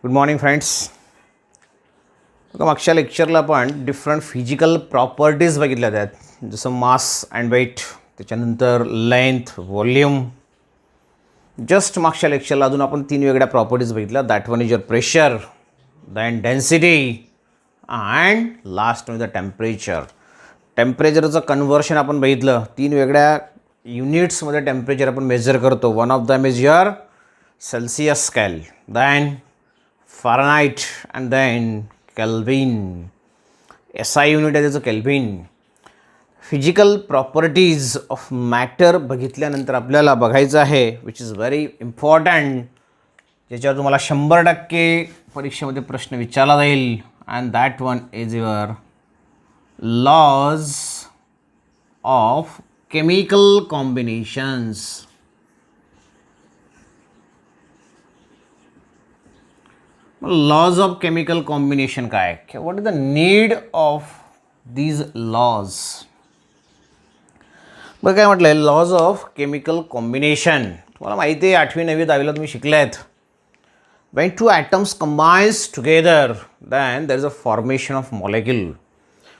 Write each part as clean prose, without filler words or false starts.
Good morning friends. मागच्या लेक्चरला आपण different physical properties बघितल्या आहेत, जसं मास अँड वेट, त्याच्यानंतर लेंथ, व्हॉल्यूम. जस्ट मागच्या लेक्चरला अजून आपण 3 वेगळ्या प्रॉपर्टीज बघितल्या. That one is your pressure, then density and last one is the temperature. टेम्परेचरचं कन्व्हर्शन आपण बघितलं. 3 वेगळ्या युनिट्समध्ये टेम्परेचर आपण मेजर करतो. One of them is your Celsius scale, then Fahrenheit and then Kelvin. SI unit आहे त्याचं Kelvin. Physical properties of matter बघितल्यानंतर आपल्याला बघायचं आहे, विच इज व्हेरी इम्पॉर्टंट, ज्याच्यावर तुम्हाला 100% परीक्षेमध्ये प्रश्न विचारला जाईल. And that one is your laws of chemical combinations. Laws of chemical combination काय, what is the need of these laws. बघा काय म्हटलं आहे, लॉज ऑफ केमिकल कॉम्बिनेशन. तुम्हाला माहिती आहे 8वी 9वी 10वीला तुम्ही शिकलेत. When two atoms combines together then there is a formation of molecule.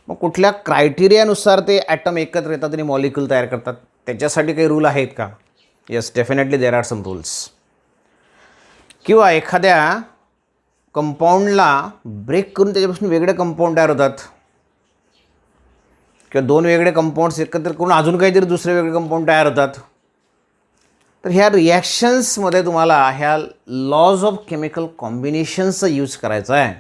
मग कुठल्या क्रायटेरियानुसार ते ॲटम एकत्र येतात आणि मॉलिक्यूल तयार करतात, त्याच्यासाठी काही रूल आहेत का? Yes, definitely there are some rules. किंवा एखाद्या कंपाऊंडला ब्रेक करून त्याच्यापासून वेगळे कंपाऊंड तयार होतात, किंवा 2 वेगळे कंपाऊंड्स एकत्र करून अजून काहीतरी दुसरे वेगळे कंपाऊंड तयार होतात. तर ह्या रिॲक्शन्समध्ये तुम्हाला ह्या लॉज ऑफ केमिकल कॉम्बिनेशन्सचा यूज करायचा आहे.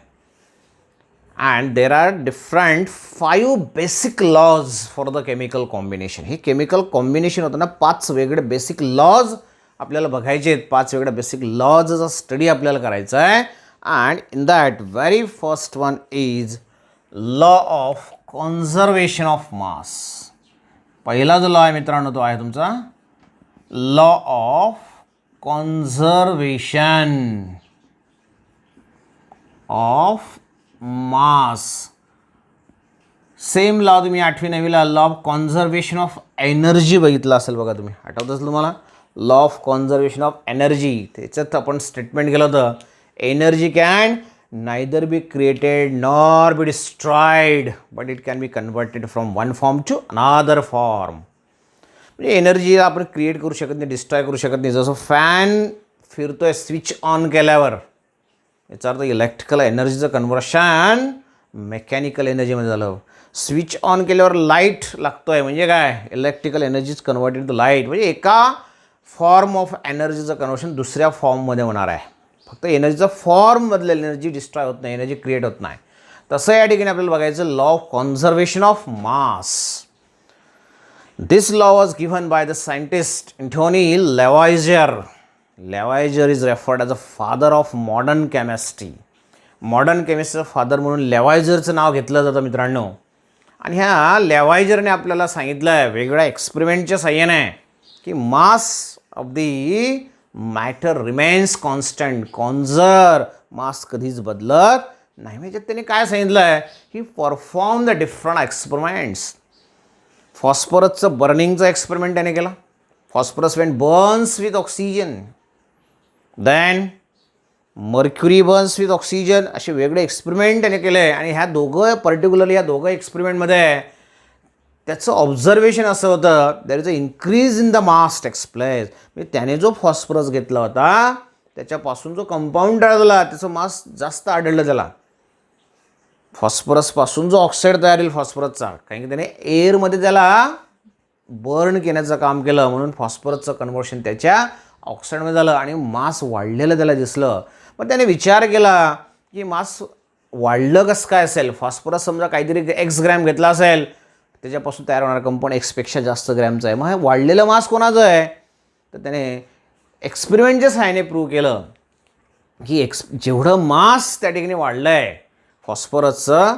And there are different 5 basic laws for the chemical combination. हे केमिकल कॉम्बिनेशन होताना 5 वेगळे बेसिक लॉज आपल्याला बघायचे आहेत. 5 वेगळ्या बेसिक लॉजचा स्टडी आपल्याला करायचा आहे. And in that very first one is law of conservation of mass. पहिला जो लॉ आहे मित्रांनो तो आहे तुमचा law of conservation of mass. Same law तुम्ही 8वी 9वीला law of conservation of energy बघितला असेल बघा. तुम्ही आठवत असेल तुम्हाला law of conservation of energy. त्याच्यात आपण स्टेटमेंट केलं होतं, energy can neither be created nor be destroyed, but it can be converted from one form to another form. म्हणजे एनर्जी आपण क्रिएट करू शकत नाही, डिस्ट्रॉय करू शकत नाही. जसं फॅन फिरतोय स्विच ऑन केल्यावर, याचा अर्थ इलेक्ट्रिकल एनर्जीचं कन्व्हर्शन मेकॅनिकल एनर्जीमध्ये झालं. स्विच ऑन केल्यावर लाईट लागतोय म्हणजे काय, electrical energy's converted to light. म्हणजे एका फॉर्म ऑफ एनर्जीचं कन्वर्शन दुसऱ्या फॉर्ममध्ये होणार आहे. फक्त एनर्जीचा फॉर्म बदलेल, एनर्जी डिस्ट्रॉय होत नाही, एनर्जी क्रिएट होत नाही. तसं या ठिकाणी आपल्याला बघायचं law of conservation of mass. This law was given by the scientist Antoine Lavoisier. Lavoisier is referred as a father of modern chemistry. Modern केमिस्ट्रीचं फादर म्हणून लेवायझरचं नाव घेतलं जातं मित्रांनो. आणि ह्या लेवायझरने आपल्याला सांगितलं आहे वेगवेगळ्या एक्सपेरिमेंटच्या साह्याने की mass of the matter remains constant. Conserve mass कधीच बदलत नाही. म्हणजे त्याने काय सांगितलं आहे, he perform the different experiments. फॉस्फरसचं बर्निंगचा एक्सपेरिमेंट त्याने केला. Phosphorus when burns with oxygen, then mercury burns with oxygen, असे वेगळे एक्सपेरिमेंट त्याने केले. आणि ह्या दोघं पर्टिक्युलरली ह्या दोघं एक्सपेरिमेंटमध्ये त्याचं ऑब्झर्वेशन असं होतं, there is a increase in the mass takes place. म्हणजे त्याने जो फॉस्फरस घेतला होता त्याच्यापासून जो कंपाऊंड तयार झाला त्याचं मास जास्त आढळलं त्याला. फॉस्फरसपासून जो ऑक्साईड तयार होईल फॉस्फरसचा, कारण की त्याने एअरमध्ये त्याला बर्न केण्याचं काम केलं, म्हणून फॉस्फरसचं कन्व्हर्शन त्याच्या ऑक्साईडमध्ये झालं आणि मास वाढलेलं त्याला दिसलं. मग त्याने विचार केला की मास वाढलं कसं काय असेल. फॉस्फरस समजा काहीतरी X ग्रॅम घेतला असेल, त्याच्यापासून तयार होणारा कंपाऊंड Xपेक्षा जास्त ग्रॅमचा आहे. मग हे वाढलेलं मास कोणाचं आहे, तर त्याने एक्सपेरिमेंटच्या सहाय्याने प्रूव्ह केलं की जेवढं मास त्या ठिकाणी वाढलं आहे फॉस्फरसचं,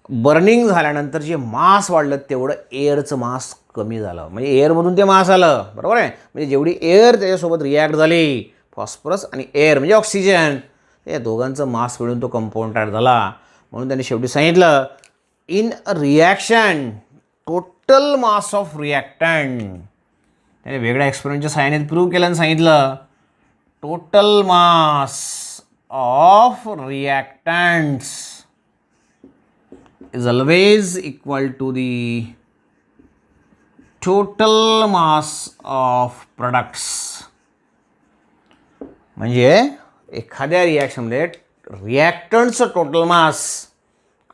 बर्निंग झाल्यानंतर जे मास वाढलं तेवढं एअरचं मास कमी झालं. म्हणजे एअरमधून ते मास आलं, बरोबर आहे. म्हणजे जेवढी एअर त्याच्यासोबत रिॲक्ट झाली, फॉस्फरस आणि एअर म्हणजे ऑक्सिजन, या दोघांचं मास मिळून तो कंपाऊंड तयार झाला. म्हणून त्यांनी शेवटी सांगितलं, in a reaction total mass of reactant. त्याने वेगळ्या एक्सपेरिमेंटच्या साहाय्याने प्रूव्ह केलं आणि सांगितलं total mass of reactants is always equal to the total mass of products. म्हणजे एखाद्या रिॲक्शनमध्ये रिॲक्टंटचं टोटल मास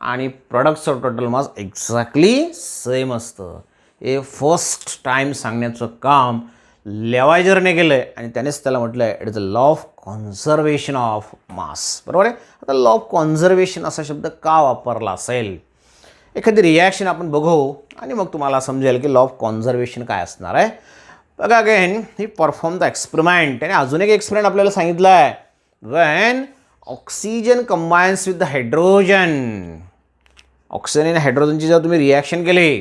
आणि प्रोडक्टचं टोटल मास एक्झॅक्टली सेम असतं. हे फर्स्ट टाईम सांगण्याचं काम लेवायजरने केलं आहे आणि त्यानेच त्याला म्हटलं आहे it is a law of conservation of मास. बरोबर आहे. आता लॉ ऑफ कॉन्झर्वेशन असा शब्द का वापरला असेल? एखादी रिॲक्शन आपण बघू आणि मग तुम्हाला समजेल की लॉ ऑफ कॉन्झर्वेशन काय असणार आहे. बघा again he perform the experiment. त्याने अजून एक एक्सपेरिमेंट आपल्याला सांगितलं आहे. When oxygen combines with the hydrogen, oxygen आणि हायड्रोजनची जर तुम्ही रिॲक्शन केली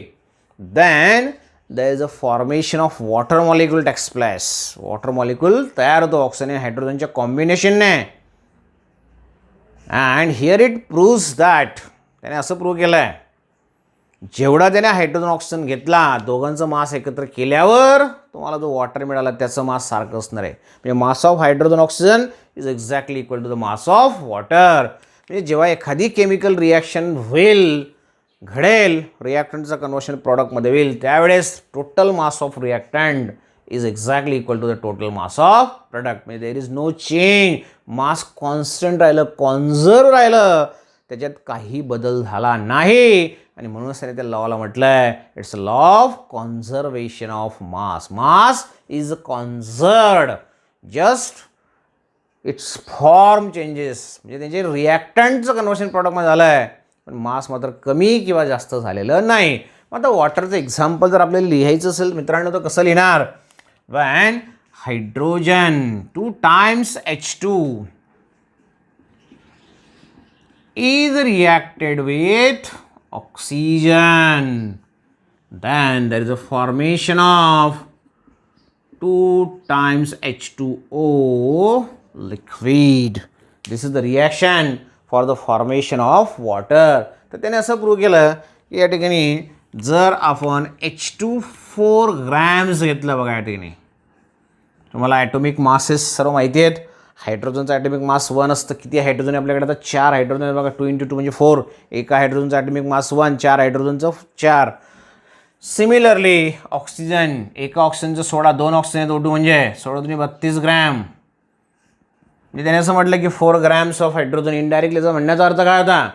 then there is a formation of water molecule takes place. Water molecule तयार होतो ऑक्सिजन आणि हायड्रोजनच्या कॉम्बिनेशनने. And here it proves that, त्याने असं प्रूव्ह केलं आहे जेवढा त्याने हायड्रोजन ऑक्सिजन घेतला दोघांचं मास एकत्र केल्यावर तुम्हाला जो वॉटर मिळाला त्याचं मास सारखं असणार आहे. म्हणजे mass of hydrogen oxygen is exactly equal to the mass of water. म्हणजे जेव्हा एखादी केमिकल रिॲक्शन होईल घडेल रिॲक्टंटचं कन्वर्शन प्रॉडक्टमध्ये होईल त्यावेळेस total mass of reactant is exactly equal to the total mass of product. म्हणजे there is no change. Mass constant राहिलं, कॉन्झर्व राहिलं, त्याच्यात काही बदल झाला नाही. आणि म्हणूनच त्याने त्या लॉला म्हटलं आहे it's a law of conservation of mass. Mass is conserved, just its form changes. म्हणजे त्यांचे रिॲक्टंटचं कन्वर्शन प्रॉडक्टमध्ये झालं आहे पण मास मात्र कमी किंवा जास्त झालेलं नाही. मग आता वॉटरचं एक्झाम्पल जर आपल्याला लिहायचं असेल मित्रांनो तर कसं लिहिणार? Van hydrogen 2 times H2 is reacted with oxygen, then there is a formation of 2 times H2O liquid. This is the reaction for the formation of water. तर त्याने असं प्रूव्ह केलं की या ठिकाणी जर आपण H2 4 घेतलं, बघा या ठिकाणी तुम्हाला ॲटॉमिक मासेस सर्व माहिती आहेत. हायड्रोजनचं ॲटॉमिक मास 1 असतं. किती हायड्रोजन आपल्याकडे आता 4 हायड्रोजन बघा. 2 × 2 म्हणजे 4. एका हायड्रोजनचं ॲटॉमिक मास 1, 4 हायड्रोजनचं 4. सिमिलरली ऑक्सिजन, एका ऑक्सिजनचं 16, 2 ऑक्सिजन आहेत O2 म्हणजे 16 × 32 ग्रॅम. म्हणजे त्याने असं म्हटलं की 4 grams ऑफ हायड्रोजन. इनडायरेक्टली याचा म्हणण्याचा अर्थ काय होता?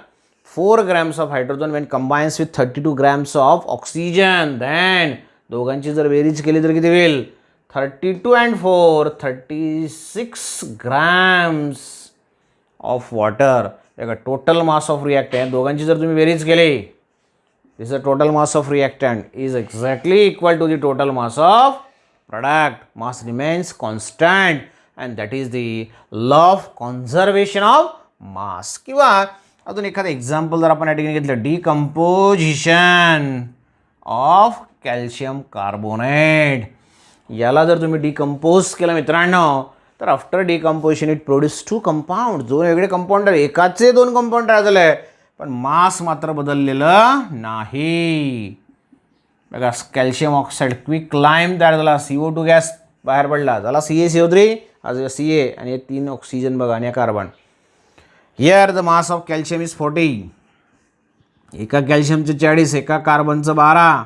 4 grams of hydrogen when combines with 32 grams of oxygen, then दोघांची जर बेरीज केली तर किती होईल? 32 and 4 36 grams of water. Total mass of reactant दोघांची जर तुम्ही बेरीज केली this a total mass of reactant is exactly equal to the total mass of product. Mass remains constant and that is the law of conservation of mass. किंवा अजून एखादं example जर आपण या ठिकाणी घेतलं, डिकम्पोजिशन ऑफ कॅल्शियम कार्बोनेट. याला जर तुम्ही डिकम्पोज केलं मित्रांनो तर after decomposition it produce 2 compound. 2 वेगळे कंपाऊंड, एकाचे 2 कंपाऊंड तयार झाले पण मास मात्र बदललेलं नाही. बघा कॅल्शियम ऑक्साईड क्विक लाईम तयार झाला, CO2 गॅस बाहेर पडला, झाला CaCO3 आज Ca आणि 3 ऑक्सिजन बघा आणि carbon. Here the mass of calcium is 40. एका कॅल्शियमचं 40, एका कार्बनचं 12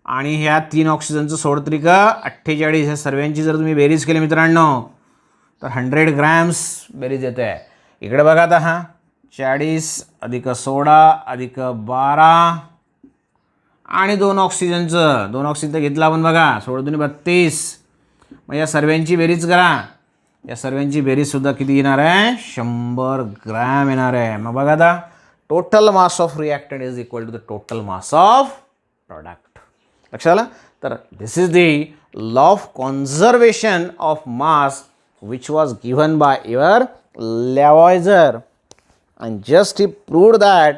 आणि ह्या 3 ऑक्सिजनचं 48. ह्या सर्वांची जर तुम्ही बेरीज केली मित्रांनो तर 100 grams बेरीज येते आहे. इकडे बघा आता हा 40 अधिक 16 अधिक 12 आणि 2 ऑक्सिजनचं, 2 ऑक्सिजन घेतलं आपण बघा 16 × 32. मग या सर्वांची बेरीज करा. या सर्वांची बेरीजसुद्धा किती येणार आहे? 100 ग्रॅम येणार आहे. मग बघा आता total mass of reactant is equal to the total mass of product. लक्षात आलं? तर this is the law of conservation of mass which was given by your Lavoisier and just he proved that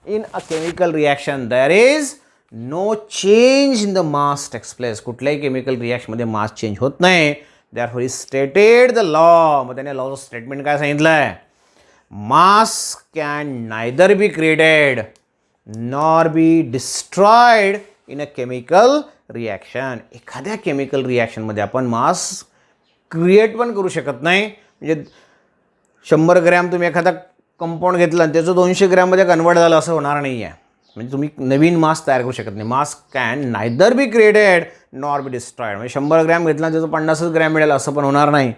in a chemical reaction there is no change in the mass takes place. कुठल्याही chemical रिॲक्शनमध्ये mass change होत नाही. therefore he stated the law. मग त्याने लॉचं statement काय सांगितलं आहे? Mass can neither be created nor be destroyed in a chemical reaction. एखाद्या केमिकल रिॲक्शनमध्ये आपण मास क्रिएट पण करू शकत नाही. म्हणजे 100 ग्रॅम तुम्ही एखादा कंपाऊंड घेतला आणि त्याचं 200 ग्रॅममध्ये कन्वर्ट झालं असं होणार नाही आहे. म्हणजे तुम्ही नवीन मास तयार करू शकत नाही. Mass can neither be created nor be destroyed. म्हणजे 100 ग्रॅम घेतला त्याचं 50 ग्रॅम मिळेल असं पण होणार नाही.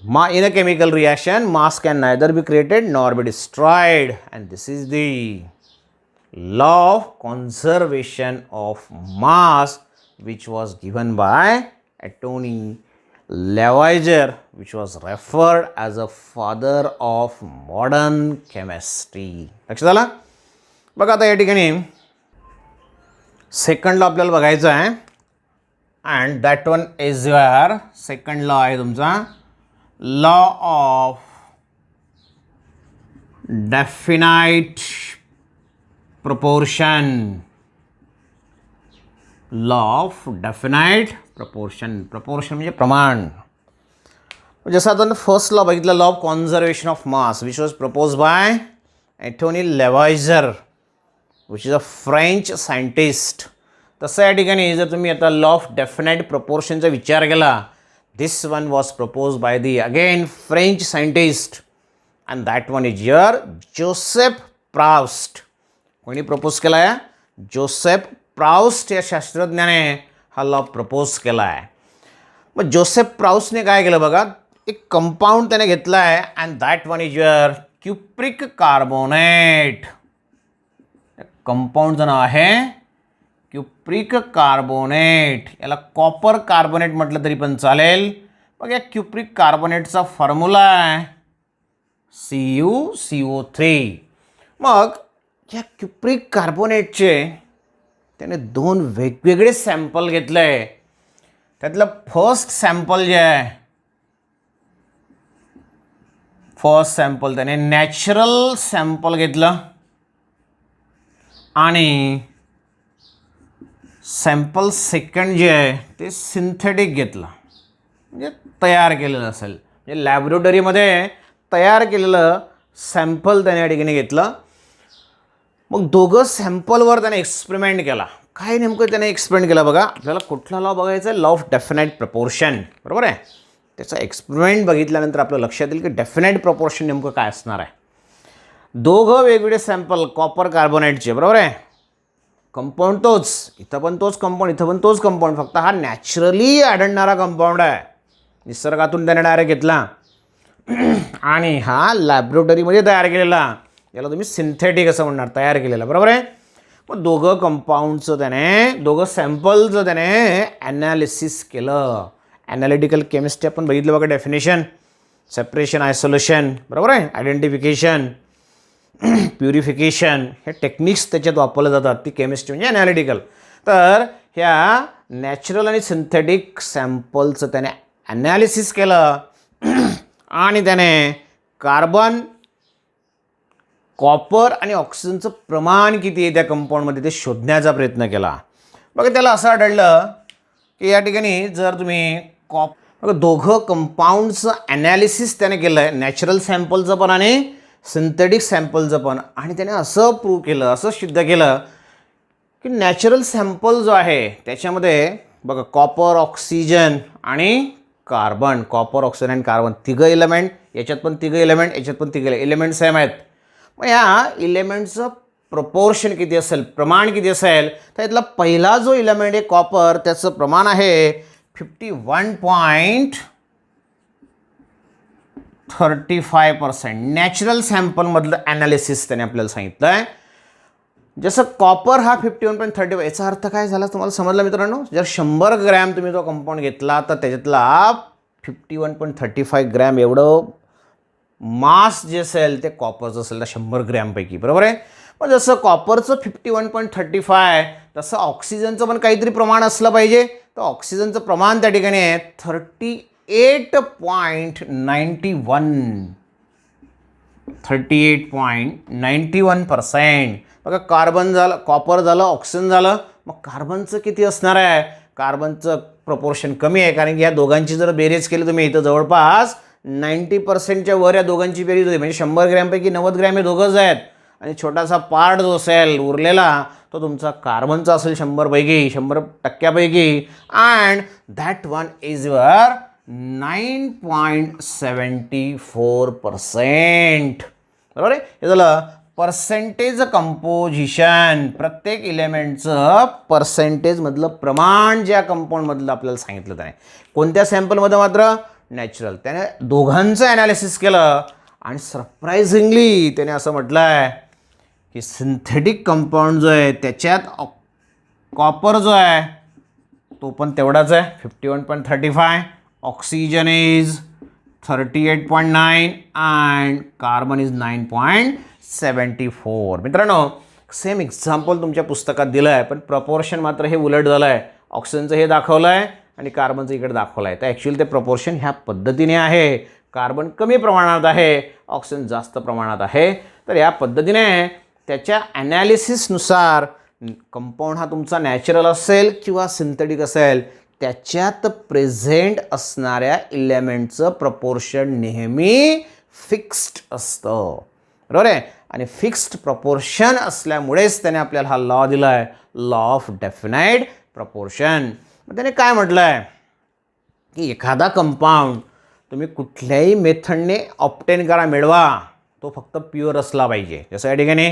In a chemical reaction, mass can neither be created nor be destroyed, and this is the law of conservation of mass, which was given by Anthony Lavoisier, which was referred as a father of modern chemistry. लक्षात आलं? बघा आता या ठिकाणी second law आपल्याला बघायचं आहे, and that one is your second law आहे तुमचा law of definite proportion. law of definite proportion. proportion म्हणजे प्रमाण. जसं आता फर्स्ट लॉ बघितला, law of conservation of mass, which was propose by Antoine Lavoisier, which is a French scientist. तसं या ठिकाणी जर तुम्ही आता लॉ ऑफ डेफिनाईट प्रपोर्शनचा विचार केला, this one was proposed by the again French scientist, and that one is your Joseph Proust. कोणी propose केला आहे? जोसेफ प्राउस्ट या शास्त्रज्ञाने हा लॉ प्रपोज केला आहे. मग जोसेफ प्राउस्टने काय केलं बघा, एक कंपाऊंड त्याने घेतला आहे, and that one is your cupric carbonate. कंपाऊंडचं नाव आहे क्युप्रिक कार्बोनेट. याला कॉपर कार्बोनेट म्हटलं तरी पण चालेल. मग या क्युप्रिक कार्बोनेटचा फॉर्म्युला आहे CuCO3. मग या क्युप्रिक कार्बोनेटचे त्याने 2 वेगवेगळे सॅम्पल घेतले आहे. त्यातलं फर्स्ट सॅम्पल जे आहे, फर्स्ट सॅम्पल त्याने नॅचरल सॅम्पल घेतलं, आणि सॅम्पल सेकंड जे आहे ते सिंथेटिक घेतलं, म्हणजे तयार केलेलं असेल, म्हणजे लॅबोरेटरीमध्ये तयार केलेलं सॅम्पल त्याने या ठिकाणी घेतलं. मग दोघं सॅम्पलवर त्याने एक्सपेरिमेंट केला. काय नेमकं त्याने एक्सपेरिमेंट केला बघा. आपल्याला कुठला लॉ बघायचा आहे? लॉ ऑफ डेफिनाईट प्रपोर्शन, बरोबर आहे. त्याचा एक्सपेरिमेंट बघितल्यानंतर आपलं लक्षात येईल की डेफिनाईट प्रपोर्शन नेमकं काय असणार आहे. दोघं वेगवेगळे सॅम्पल कॉपर कार्बोनेटचे, बरोबर आहे. कंपाऊंड तोच, इथं पण तोच कंपाऊंड, इथं पण तोच कंपाऊंड, फक्त हा नॅचरली आढळणारा कंपाऊंड आहे, निसर्गातून त्याने डायरेक्ट घेतला, आणि हा लॅबोरेटरीमध्ये तयार केलेला, याला तुम्ही सिंथेटिक असं म्हणणार, तयार केलेला, बरोबर आहे. मग दोघं कंपाऊंडचं त्याने, दोघं सॅम्पलचं त्याने ॲनालिसिस केलं. ॲनालिटिकल केमिस्ट्री आपण बघितलं बघा, डेफिनेशन, सेपरेशन, आयसोलेशन, बरोबर आहे, आयडेंटिफिकेशन, प्युरिफिकेशन, हे टेक्निक्स त्याच्यात वापरले जातात. ती केमिस्ट्री म्हणजे ॲनालिटिकल. तर ह्या नॅचरल आणि सिंथेटिक सॅम्पलचं त्याने ॲनालिसिस केलं, आणि त्याने कार्बन, कॉपर आणि ऑक्सिजनचं प्रमाण किती आहे त्या कंपाऊंडमध्ये ते शोधण्याचा प्रयत्न केला. बघा त्याला असं आढळलं की या ठिकाणी जर तुम्ही बघा दोघं कंपाऊंडचं ॲनालिसिस त्याने केलं आहे, नॅचरल सॅम्पलचं पण आणि सिंथेटिक सॅम्पलचं पण, आणि त्याने असं प्रूव्ह केलं, असं सिद्ध केलं की नॅचरल सॅम्पल जो आहे त्याच्यामध्ये बघा कॉपर, ऑक्सिजन आणि कार्बन, कॉपर, ऑक्सिजन आणि कार्बन, तिघं इलेमेंट, याच्यात पण तिघं इलेमेंट, याच्यात पण तिघं इलेमेंट सेम आहेत. मग या इलेमेंटचं प्रपोर्शन किती असेल, प्रमाण किती असेल, तर यातला पहिला जो इलेमेंट आहे कॉपर, त्याचं प्रमाण आहे 51.35%. नॅचरल सॅम्पलमधलं ॲनालिसिस त्याने आपल्याला सांगितलं आहे. जसं कॉपर हा 51.35, याचा अर्थ काय झाला तुम्हाला समजलं मित्रांनो. जर 100 ग्रॅम तुम्ही तो कंपाऊंड घेतला तर त्याच्यातला 51.35 ग्रॅम एवढं मास जे असेल ते कॉपरचं असेल त्या 100 ग्रॅमपैकी, बरोबर आहे. मग जसं कॉपरचं 51.35 तसं ऑक्सिजनचं पण काहीतरी प्रमाण असलं पाहिजे. तर ऑक्सिजनचं प्रमाण त्या ठिकाणी आहे 38.91%. बघा कार्बन झालं, कॉपर झालं, ऑक्सिजन झालं. मग कार्बनचं किती असणार आहे? कार्बनचं प्रपोर्शन कमी आहे, कारण की या दोघांची जर बेरीज केली तुम्ही इथं जवळपास 90%च्या वर या दोघांची बेरीज होती. म्हणजे 100 ग्रॅमपैकी 90 ग्रॅम हे दोघंच आहेत, आणि छोटासा पार्ट जो असेल उरलेला तो तुमचा कार्बनचा असेल 100 टक्क्यापैकी, and that one is your 9.74%. बरोबर आहे. हे झालं पर्सेंटेज कंपोजिशन. प्रत्येक इलेमेंटचं पर्सेंटेजमधलं प्रमाण ज्या कंपाऊंडमधलं आपल्याला सांगितलं त्याने. कोणत्या सॅम्पलमध्ये मात्र नॅचरल. त्याने दोघांचं ॲनालिसिस केलं आणि सरप्रायझिंगली त्याने असं म्हटलं आहे की सिंथेटिक कंपाऊंड जो आहे त्याच्यात कॉपर जो आहे तो पण तेवढाच आहे 51.35. Oxygen is 38.9 and carbon is 9.74. मित्रांनो सेम एक्झाम्पल तुमच्या पुस्तकात दिलं आहे पण प्रपोर्शन मात्र हे उलट झालं आहे. ऑक्सिजनचं हे दाखवलं आहे आणि कार्बनचं इकडे दाखवलं आहे. तर ॲक्च्युअली ते प्रपोर्शन ह्या पद्धतीने आहे. कार्बन कमी प्रमाणात आहे, ऑक्सिजन जास्त प्रमाणात आहे. तर या पद्धतीने त्याच्या ॲनालिसिसनुसार कंपाऊंड हा तुमचा नॅचरल असेल किंवा सिंथेटिक असेल त्याच्यात प्रेझेंट असणाऱ्या इलेमेंटचं प्रपोर्शन नेहमी फिक्स्ड असतं. बरोबर आहे. आणि फिक्स्ड प्रपोर्शन असल्यामुळेच त्याने आपल्याला हा लॉ दिला आहे, लॉ ऑफ डेफिनाइट प्रपोर्शन. मग त्याने काय म्हटलं आहे की एखादा कंपाऊंड तुम्ही कुठल्याही मेथडने ऑप्टेन करा, मिळवा, तो फक्त प्युअर असला पाहिजे. जसं या ठिकाणी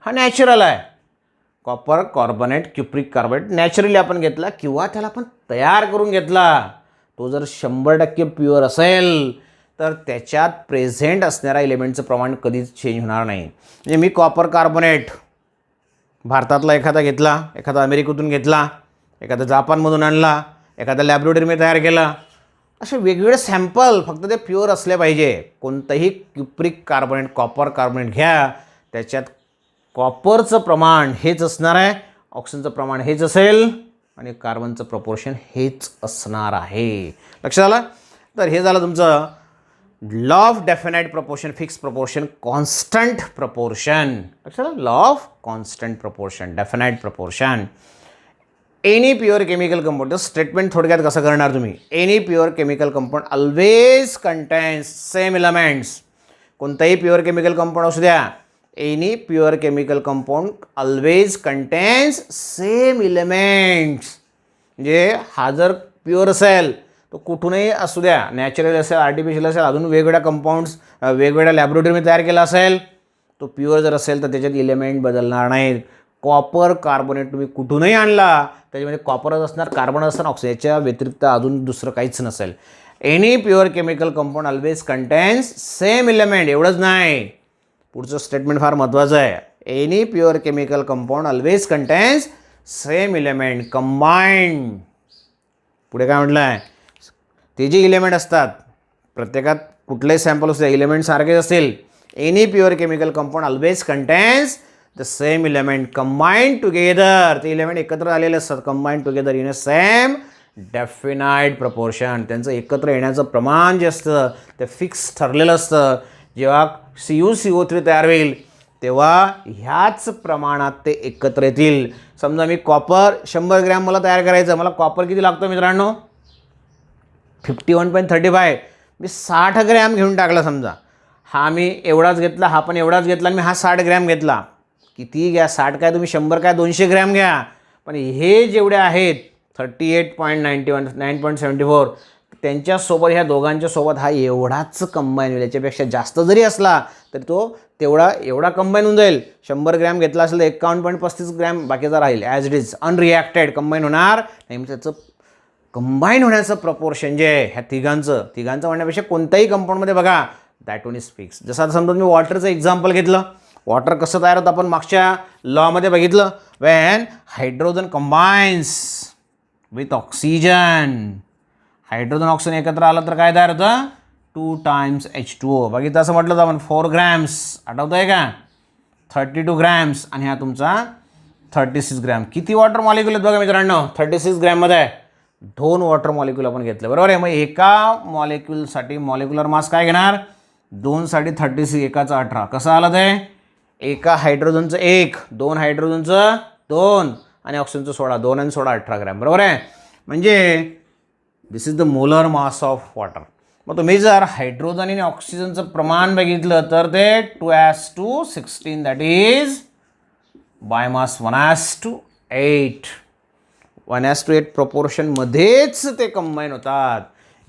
हा नॅचरल आहे. Copper carbonate cupric carbonate naturally आपण घेतला किंवा त्याला आपण तयार करून घेतला. तो जर 100% प्युअर असेल तर त्याच्यात प्रेझेंट असणाऱ्या एलिमेंटचं प्रमाण कधीच चेंज होणार नाही. म्हणजे मी कॉपर कार्बोनेट भारतातला एखादा घेतला, एखादा अमेरिकेतून घेतला, एखादा जापानमधून आणला, एखादा लॅबोरेटरीमध्ये तयार केला, असे वेगवेगळे सॅम्पल फक्त ते प्युअर असले पाहिजे. कोणतंही क्युप्रिक कार्बोनेट कॉपर कार्बोनेट घ्या, त्याच्यात कॉपरचं प्रमाण हेच असणार आहे, ऑक्सिजनचं प्रमाण हेच असेल आणि कार्बनचं प्रपोर्शन हेच असणार आहे. लक्षात आलं. तर हे झालं तुमचं law of definite proportion, fix proportion, constant proportion. लक्षात आलं. Law of constant proportion, definite proportion. Any pure chemical compound statement थोडक्यात कसं करणार तुम्ही. Any pure chemical compound always contains same elements. कोणताही प्युअर केमिकल कंपाऊंड असू द्या, any pure chemical compound always contains same elements. म्हणजे हा जर प्युअर असेल तो कुठूनही असू द्या, नॅचरल असेल, आर्टिफिशियल असेल, अजून वेगवेगळ्या कंपाऊंड्स वेगवेगळ्या लॅबोरेटरीमध्ये तयार केला असेल, तो प्युअर जर असेल तर त्याच्यात एलिमेंट बदलणार नाहीत. कॉपर कार्बोनेट तुम्ही कुठूनही आणला त्याच्यामध्ये कॉपरच असणार, कार्बन असणार, ऑक्सिजन, याच्या व्यतिरिक्त अजून दुसरं काहीच नसेल. Any pure chemical compound always contains same element. एवढंच नाही, पुढचं स्टेटमेंट फार महत्त्वाचं आहे. Any pure chemical compound always contains same element combined. पुढे काय म्हटलं आहे, ते जे इलेमेंट असतात प्रत्येकात कुठलेही सॅम्पल असू द्या इलेमेंट सारखेच असतील. Any pure chemical compound always contains the same element combined together. ते इलेमेंट एकत्र आलेले असतात, combined together in a same definite proportion. त्यांचं एकत्र येण्याचं प्रमाण जे असतं ते फिक्स ठरलेलं असतं. जेव्हा CuCO3 तयार होईल तेव्हा ह्याच प्रमाणात ते एकत्र येतील. समजा मी कॉपर 100 ग्रॅम मला तयार करायचं, मला कॉपर किती लागतो मित्रांनो 51.35. मी 60 ग्रॅम घेऊन टाकला. समजा हा मी एवढाच घेतला, हा पण एवढाच घेतला आणि मी हा 60 ग्रॅम घेतला. किती घ्या, 60 काय तुम्ही 100 काय 200 ग्रॅम घ्या, पण हे जेवढे आहेत 38.91 9.74 त्यांच्यासोबत ह्या दोघांच्या सोबत हा एवढाच कंबाईन होईल. याच्यापेक्षा जास्त जरी असला तरी तो एवढा कंबाईन होऊन जाईल. 100 ग्रॅम घेतला असेल तर 51.35 ग्रॅम बाकीचा राहील ॲज इट इज अनरिॲक्टेड, कंबाईन होणार नाही. त्याचं कंबाईन होण्याचं प्रपोर्शन जे आहे ह्या तिघांचं म्हणण्यापेक्षा कोणत्याही कंपाऊंडमध्ये बघा दॅट वन इज फिक्स. जसं आता समजा मी वॉटरचं एक्झाम्पल घेतलं. वॉटर कसं तयार होतं आपण मागच्या लॉमध्ये बघितलं. Wien hydrogen combines with oxygen, hydrogen oxygen एकत्र आलं तर काय तयार होतं 2 times H2O. बघितलं असं म्हटलं तर आपण 4 ग्रॅम्स आठवतं आहे का, 32 ग्रॅम्स आणि हा तुमचा 36 ग्रॅम. किती वॉटर मॉलिक्यूल आहेत बघा मित्रांनो 36 ग्रॅममध्ये 2 वॉटर मॉलिक्यूल आपण घेतले. बरोबर आहे. मग एका मॉलिक्यूलसाठी मॉलिक्युलर मास काय घेणार 2 साठी 36, एकाचा 18. कसं आलं ते एका हायड्रोजनचं 1, 2 हायड्रोजनचं 2 आणि ऑक्सिजनचं 16, 2 आणि 16 18 ग्रॅम. बरोबर आहे. म्हणजे this is the molar mass of water. मग तुम्ही जर हायड्रोजन आणि ऑक्सिजनचं प्रमाण बघितलं तर ते 2:16 दॅट इज बायमास 1:8. 1:8 प्रपोर्शनमध्येच ते कंबाईन होतात.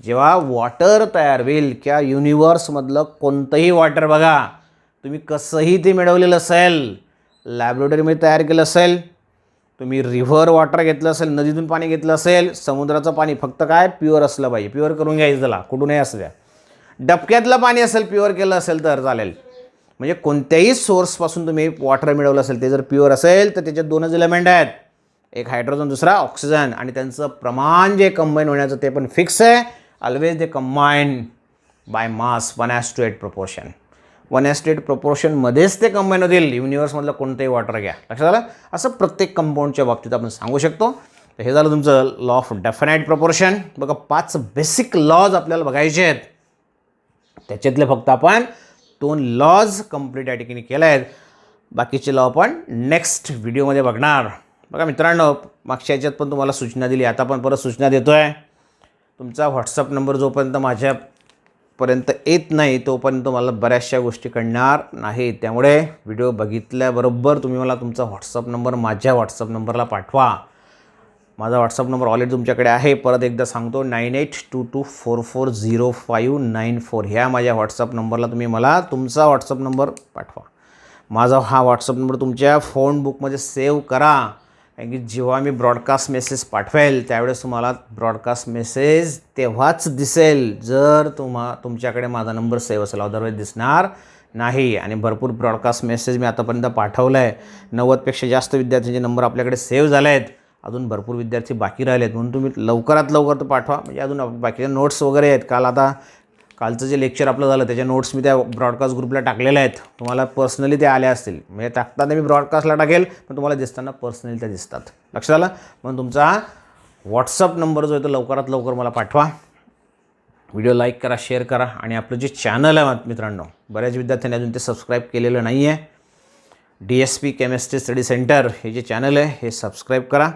जेव्हा वॉटर तयार होईल, त्या युनिवर्समधलं कोणतंही वॉटर बघा, तुम्ही कसंही ते मिळवलेलं असेल, लॅबोरेटरीमध्ये तयार केलं असेल, तुम्ही रिव्हर वॉटर घेतलं असेल, नदीतून पाणी घेतलं असेल, समुद्राचं पाणी, फक्त काय प्युअर असलं पाहिजे, प्युअर करून घ्यायचं त्याला, कुठूनही असू द्या. डबक्यातलं पाणी असेल, प्युअर केलं असेल तर चालेल. म्हणजे कोणत्याही सोर्सपासून तुम्ही वॉटर मिळवलं असेल, ते जर प्युअर असेल तर त्याच्यात दोनच एलिमेंट आहेत, एक हायड्रोजन, दुसरा ऑक्सिजन, आणि त्यांचं प्रमाण जे कंबाईन होण्याचं ते पण फिक्स आहे. Always they combine by mass 1:8 proportion. 1:8 प्रपोर्शनमध्येच ते कंबाईन होतील. युनिवर्समधलं कोणतंही वॉटर घ्या, लक्षात आलं. असं प्रत्येक कंपाऊंडच्या बाबतीत आपण सांगू शकतो. तर हे झालं तुमचं लॉ ऑफ डेफिनाईट प्रपोर्शन. बघा 5 बेसिक लॉज आपल्याला बघायचे आहेत, त्याच्यातले फक्त आपण 2 लॉज कंप्लीट या ठिकाणी केले आहेत. बाकीचे लॉ आपण नेक्स्ट व्हिडिओमध्ये बघणार. बघा मित्रांनो, मागच्या याच्यात पण तुम्हाला सूचना दिली, आता पण परत सूचना देतो आहे. तुमचा व्हॉट्सअप नंबर जोपर्यंत माझ्यापर्यंत येत नाही तोपर्यंत मला बऱ्याचशा गोष्टी कळणार नाहीत. त्यामुळे व्हिडिओ बघितल्याबरोबर तुम्ही मला तुमचा व्हॉट्सअप नंबर माझ्या व्हॉट्सअप नंबरला पाठवा. माझा व्हॉट्सअप नंबर ऑलरेडी तुमच्याकडे आहे, परत एकदा सांगतो, 9822440594. ह्या माझ्या व्हॉट्सअप नंबरला तुम्ही मला तुमचा व्हॉट्सअप नंबर पाठवा. माझा हा व्हॉट्सअप नंबर तुमच्या फोन बुकमध्ये सेव्ह करा, कारण की जेव्हा मी ब्रॉडकास्ट मेसेज पाठवेल त्यावेळेस तुम्हाला ब्रॉडकास्ट मेसेज तेव्हाच दिसेल जर तुमच्याकडे माझा नंबर सेव्ह असेल, अदरवाईज दिसणार नाही. आणि भरपूर ब्रॉडकास्ट मेसेज मी आतापर्यंत पाठवलं आहे. 90पेक्षा जास्त विद्यार्थ्यांचे नंबर आपल्याकडे सेव्ह झाले आहेत, अजून भरपूर विद्यार्थी बाकी राहिले आहेत, म्हणून तुम्ही लवकरात लवकर तो पाठवा. म्हणजे अजून बाकीच्या नोट्स वगैरे आहेत. कालचं जे लेक्चर आपलं झालं त्याच्या नोट्स मी त्या ब्रॉडकास्ट ग्रुपला टाकलेल्या आहेत, तुम्हाला पर्सनली ते आल्या असतील. म्हणजे टाकताना मी ब्रॉडकास्टला टाकेल, पण तुम्हाला दिसताना पर्सनली त्या दिसतात, लक्षात आलं. म्हणून तुमचा व्हॉट्सअप नंबर जो आहे तो लवकरात लवकर मला पाठवा. व्हिडिओ लाईक करा, शेअर करा, आणि आपलं जे चॅनल आहे मित्रांनो, बऱ्याच विद्यार्थ्यांनी अजून ते सबस्क्राईब केलेलं नाही आहे. DSP केमिस्ट्री स्टडी सेंटर हे जे चॅनल आहे हे सबस्क्राईब करा,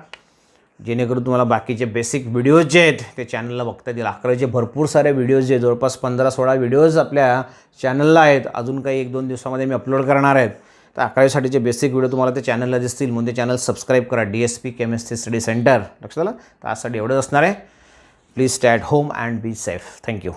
जेणेकरून तुम्हाला बाकीचे बेसिक व्हिडिओज जे आहेत ते चॅनलला बघता येतील. 11चे भरपूर सारे व्हिडिओज जे जवळपास 15-16 व्हिडिओज आपल्या चॅनलला आहेत. अजून काही 1-2 दिवसामध्ये मी अपलोड करणार आहेत. तर 11वीसाठीचे बेसिक व्हिडिओ तुम्हाला ते चॅनलला दिसतील, म्हणून ते चॅनल सबस्क्राईब करा, DSP केमिस्ट्री स्टडी सेंटर, लक्षात आलं. तर आजसाठी एवढंच असणार आहे. Please stay at home and be safe. Thank you.